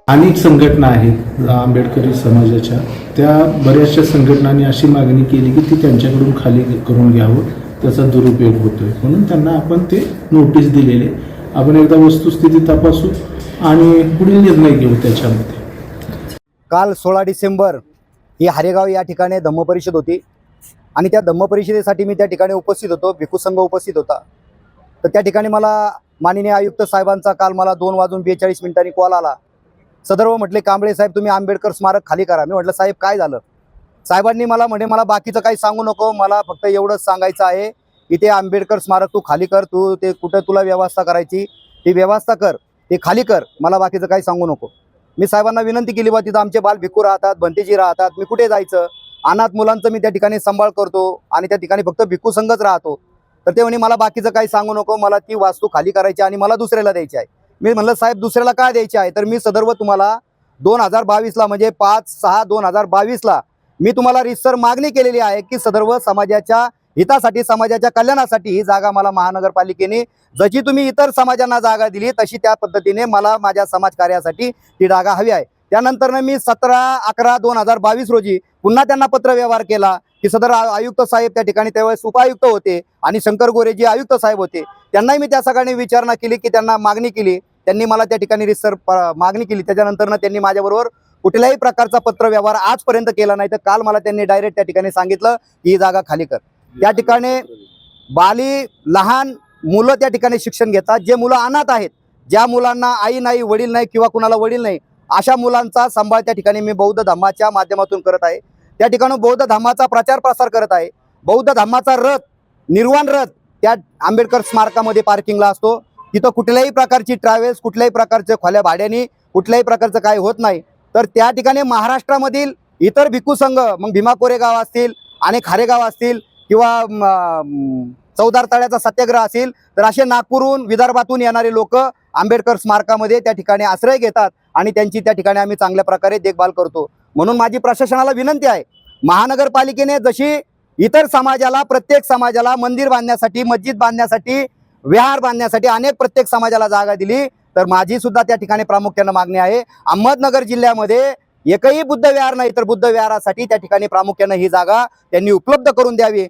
अनेक संघटना आहेत आंबेडकरी समाजाच्या, त्या बऱ्याचशा संघटनांनी अशी मागणी केली की ती त्यांच्याकडून खाली करून घ्यावं, त्याचा दुरुपयोग होतोय, म्हणून त्यांना आपण ते नोटीस दिलेले. आपण एकदा वस्तुस्थिती तपासू आणि पुढील निर्णय घेऊ त्याच्यामध्ये. काल 16 डिसेंबर ही हरेगाव या ठिकाणी धम्मपरिषद होती आणि त्या धम्मपरिषदेसाठी मी त्या ठिकाणी उपस्थित होतो. भिक्खू संघ उपस्थित होता. तर त्या ठिकाणी मला माननीय आयुक्त साहेबांचा काल मला 2:42 कॉल आला. सदर्भ म्हटले, कांबळे साहेब तुम्ही आंबेडकर स्मारक खाली करा. मी म्हटलं साहेब काय झालं? साहेबांनी मला म्हणे मला बाकीचं काही सांगू नको, मला फक्त एवढंच सांगायचं आहे की ते आंबेडकर स्मारक तू खाली कर, तू ते कुठं तुला व्यवस्था करायची ती व्यवस्था कर, ते खाली कर, मला बाकीचं काही सांगू नको. मी साहेबांना विनंती केली बा, तिथं आमचे बाल भिक्खू राहतात, भंतेजी राहतात, मी कुठे जायचं? अनाथ मुलांचं मी त्या ठिकाणी सांभाळ करतो आणि त्या ठिकाणी फक्त भिक्खू संघच राहतो. तर ते म्हणे मला बाकीचं काही सांगू नको, मला ती वास्तू खाली करायची आणि मला दुसऱ्याला द्यायची आहे. मी म्हणलं साहेब दुसऱ्याला काय द्यायची आहे? तर मी सदर्भ तुम्हाला 2022ला म्हणजे 5/6/2022ला मी तुम्हाला रितसर मागणी केलेली आहे की सदर्भ समाजाच्या हितासाठी, समाजाच्या कल्याणासाठी ही जागा मला महानगरपालिकेने जशी तुम्ही इतर समाजांना जागा दिली तशी त्या पद्धतीने मला माझ्या समाज कार्यासाठी ती जागा हवी आहे. त्यानंतर मी 17/11/2022 रोजी पुन्हा त्यांना पत्रव्यवहार केला की सदर आयुक्त साहेब त्या ठिकाणी त्यावेळेस उपायुक्त होते आणि शंकर गोरेजी आयुक्त साहेब होते. त्यांनाही मी त्या सगळ्यांनी विचारणा केली की त्यांना मागणी केली, त्यांनी मला त्या ठिकाणी रितसर मागणी केली. त्याच्यानंतर त्यांनी माझ्याबरोबर कुठल्याही प्रकारचा पत्रव्यवहार आजपर्यंत केला नाही. तर काल मला त्यांनी डायरेक्ट त्या ठिकाणी सांगितलं की ही जागा खाली कर. त्या ठिकाणी लहान मुलं त्या ठिकाणी शिक्षण घेतात, जे मुलं अनाथ आहेत, ज्या मुलांना आई नाही, वडील नाही किंवा कुणाला वडील नाही, अशा मुलांचा सांभाळ त्या ठिकाणी मी बौद्ध धम्माच्या माध्यमातून करत आहे. त्या ठिकाणी बौद्ध धम्माचा प्रचार प्रसार करत आहे. बौद्ध धम्माचा रथ, निर्वाण रथ त्या आंबेडकर स्मारकामध्ये पार्किंगला असतो. तिथं कुठल्याही प्रकारची ट्रॅव्हल्स, कुठल्याही प्रकारचे खोल्या भाड्याने, कुठल्याही प्रकारचं काही होत नाही. तर त्या ठिकाणी महाराष्ट्रामधील इतर भिक्खू संघ, मग भीमा कोरेगाव असतील, अनेक खारेगाव असतील किंवा चौदार तळ्याचा सत्याग्रह असेल, तर असे नागपूरहून, विदर्भातून येणारे लोक आंबेडकर स्मारकामध्ये त्या ठिकाणी आश्रय घेतात आणि त्यांची त्या ठिकाणी आम्ही चांगल्या प्रकारे देखभाल करतो. म्हणून माझी प्रशासनाला विनंती आहे, महानगरपालिकेने जशी इतर समाजाला, प्रत्येक समाजाला मंदिर बांधण्यासाठी, मस्जिद बांधण्यासाठी, विहार बांधण्यासाठी अनेक प्रत्येक समाजाला जागा दिली, तर माझी सुद्धा त्या ठिकाणी प्रामुख्याने मागणी आहे. अहमदनगर जिल्ह्यामध्ये एकही बुद्ध विहार नाही, तर बुद्ध विहारासाठी त्या ठिकाणी प्रामुख्याने ही जागा त्यांनी उपलब्ध करून द्यावी.